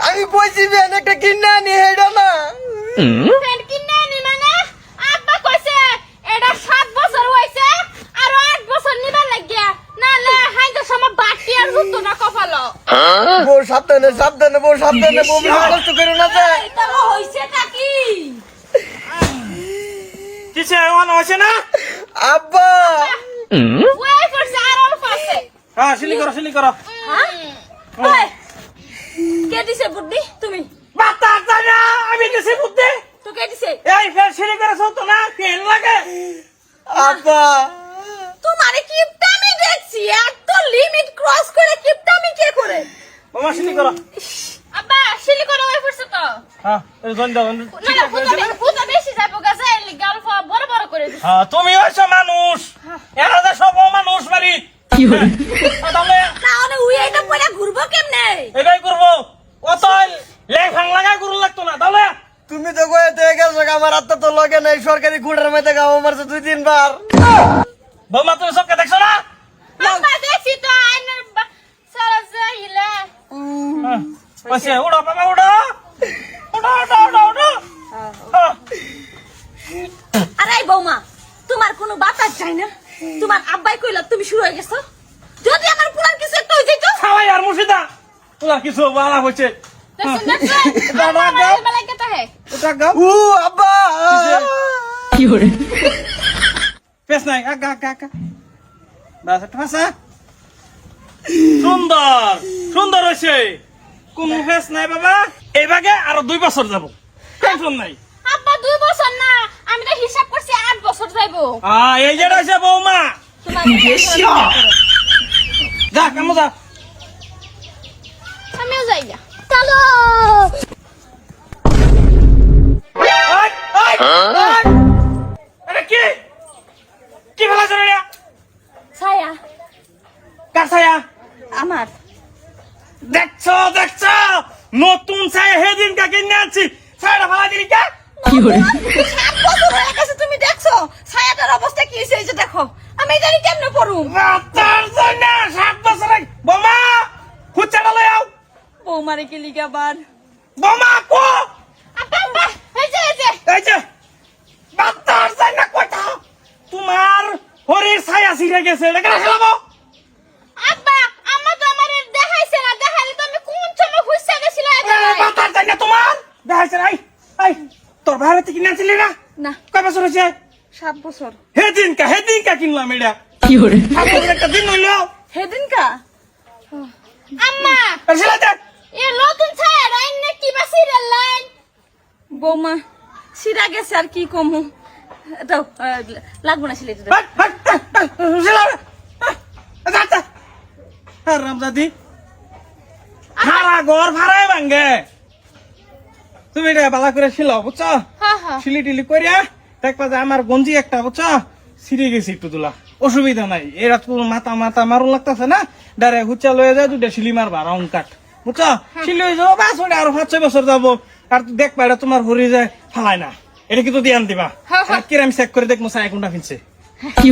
আমি বলছি ফ্যান একটা কিনে আনি হেডা না ফ্যান কিনে আনি মানে আব্বা কইছে এটা 7 বছর হইছে আর 8 বছর নিবার লাগিয়া নালে হাইতে সময় বাকি আর জুতো না কপালো বউ সাবধানে সাবধানে বউ সাবধানে বউ বেশি কষ্ট করো না যে এটা হইছেটা কি কিছে এমন হইছে না আব্বা ওই করছে আর অল্প আছে হ্যাঁ সিলি করো হ্যাঁ ওই কে দিছে বুদ্ধি তুমি বাতা জানা আমি দিছি বুদ্ধি তো কে দিছে এই ফের সিলি করে সত না ফেল লাগে আব্বা তোমারে কিপটামি দেখছি এত লিমিট ক্রস করে কিপটামি কে করে মামা সিলি করো আব্বা শিলি করে ওই করছে তো হ্যাঁ এই জন দাও না ফুটা বেশি যাবো গাছে গল্প বড় বড় করে দিছে হ্যাঁ তুমি হইছো মানুষ এরা যে সব মানুষ মারি কি হল তাহলে তাহলে উই এটা পড়ে ঘুরবো কেমনে এটাই করবো অত লেখাং লাগাই করুন লাগতো না তাহলে তুমি তো কয়ে গেছো আমার আত্মা তো লগে নাই সরকারি গুড়ের মধ্যে গাও মারছে 2-3 বার বৌমা তুমি সবকে দেখছো না আব্বা দেখছি তো আইনের সারা যাইলে বসে উড়ো বাবা উড়ো উড়ো আরে বৌমা তোমার কোনো বাতাস যায় না তোমার আব্বাই কইলা তুমি শুরু হয়ে গেছো যদি আমার পুরান কিছু একটা হই যাইতো খাওয়াই আর মুর্শিদা তোরা কিছু বালা হচ্ছে এটা গাও আব্বা কি হরে পেছ নাই আগা বাস একটা ভাষা সুন্দর হয়েছে কোন ফেস নাই বাবা এই ভাগে আরো 2 বছর যাব টেনশন নাই আব্বা 2 বছর না আমি তো হিসাব করছি 8 বছর যাইবো এই যে রয়েছে বৌমা তোমার যা কামো যা আমিও যাই না চলো আরে কি ফেলা চলে রে ছায়া কার ছায়া আমার দেখছো নতুন ছায়া হেদিন কাকে নিয়ে আছি ছায়াটা ফেলা দিলি কে কি হরে 7 বছর হয়ে গেছে তুমি দেখছো ছায়াটার অবস্থা কি হইছে এই যে দেখো আমি জানি কেমনে পড়ু রাতার জন্য 7 বছর বোমা খুচাটা লই আও বৌমারে কি লিগা বার বোমা কো আব্বা এই যে এই যে রাতার জন্য কইতা তোমার হরির ছায়া ছিড়ে গেছে এটা কেন খেলাবো আব্বা আম্মা তো আমারে দেখাইছে না দেখাইলে তো আমি কোন সময় খুঁজতে গেছিলাম রাতার জন্য তোমার দেখাইছে নাই এই তোর ভাইরে থেকে নাচিলি না না কয় বছর হয়েছে 7 বছর হেদিনকা কিনলাম এটা কি হরে একটা দিন হইলো হেদিনকা আম্মা আর সেলাতে এ নতুন ছায়া লাইন না কি বা সিরিয়াল লাইন বৌমা সিরা গেছে আর কি কমু দাও লাগবো না সিলেটে রামজাদি ভাড়া ঘর ভাড়াই ভাঙ্গে তুমি এটা বালা করে শিলাও বুঝছো হ্যাঁ হ্যাঁ শিলি টিলি করিয়া দেখবা যে আমার গঞ্জি একটা বুঝছো ছিঁড়ে গেছে একটু তোলা অসুবিধা নাই এরা তো মাথা মারুন লাগতেছে না ডাইরেক্ট হুচ্চা লয়ে যায় 2টা শিলি মারবা রাউন্ড কাট বুঝছো শিলি হয়ে যাবো বাস ওটা আরো 5-6 বছর যাবো আর দেখবা এটা তোমার হরি যায় ফালাই না এটা কিন্তু দিয়ে আন দিবা কিরাম চেক করে দেখবো চাই কোনটা ফিনছে কি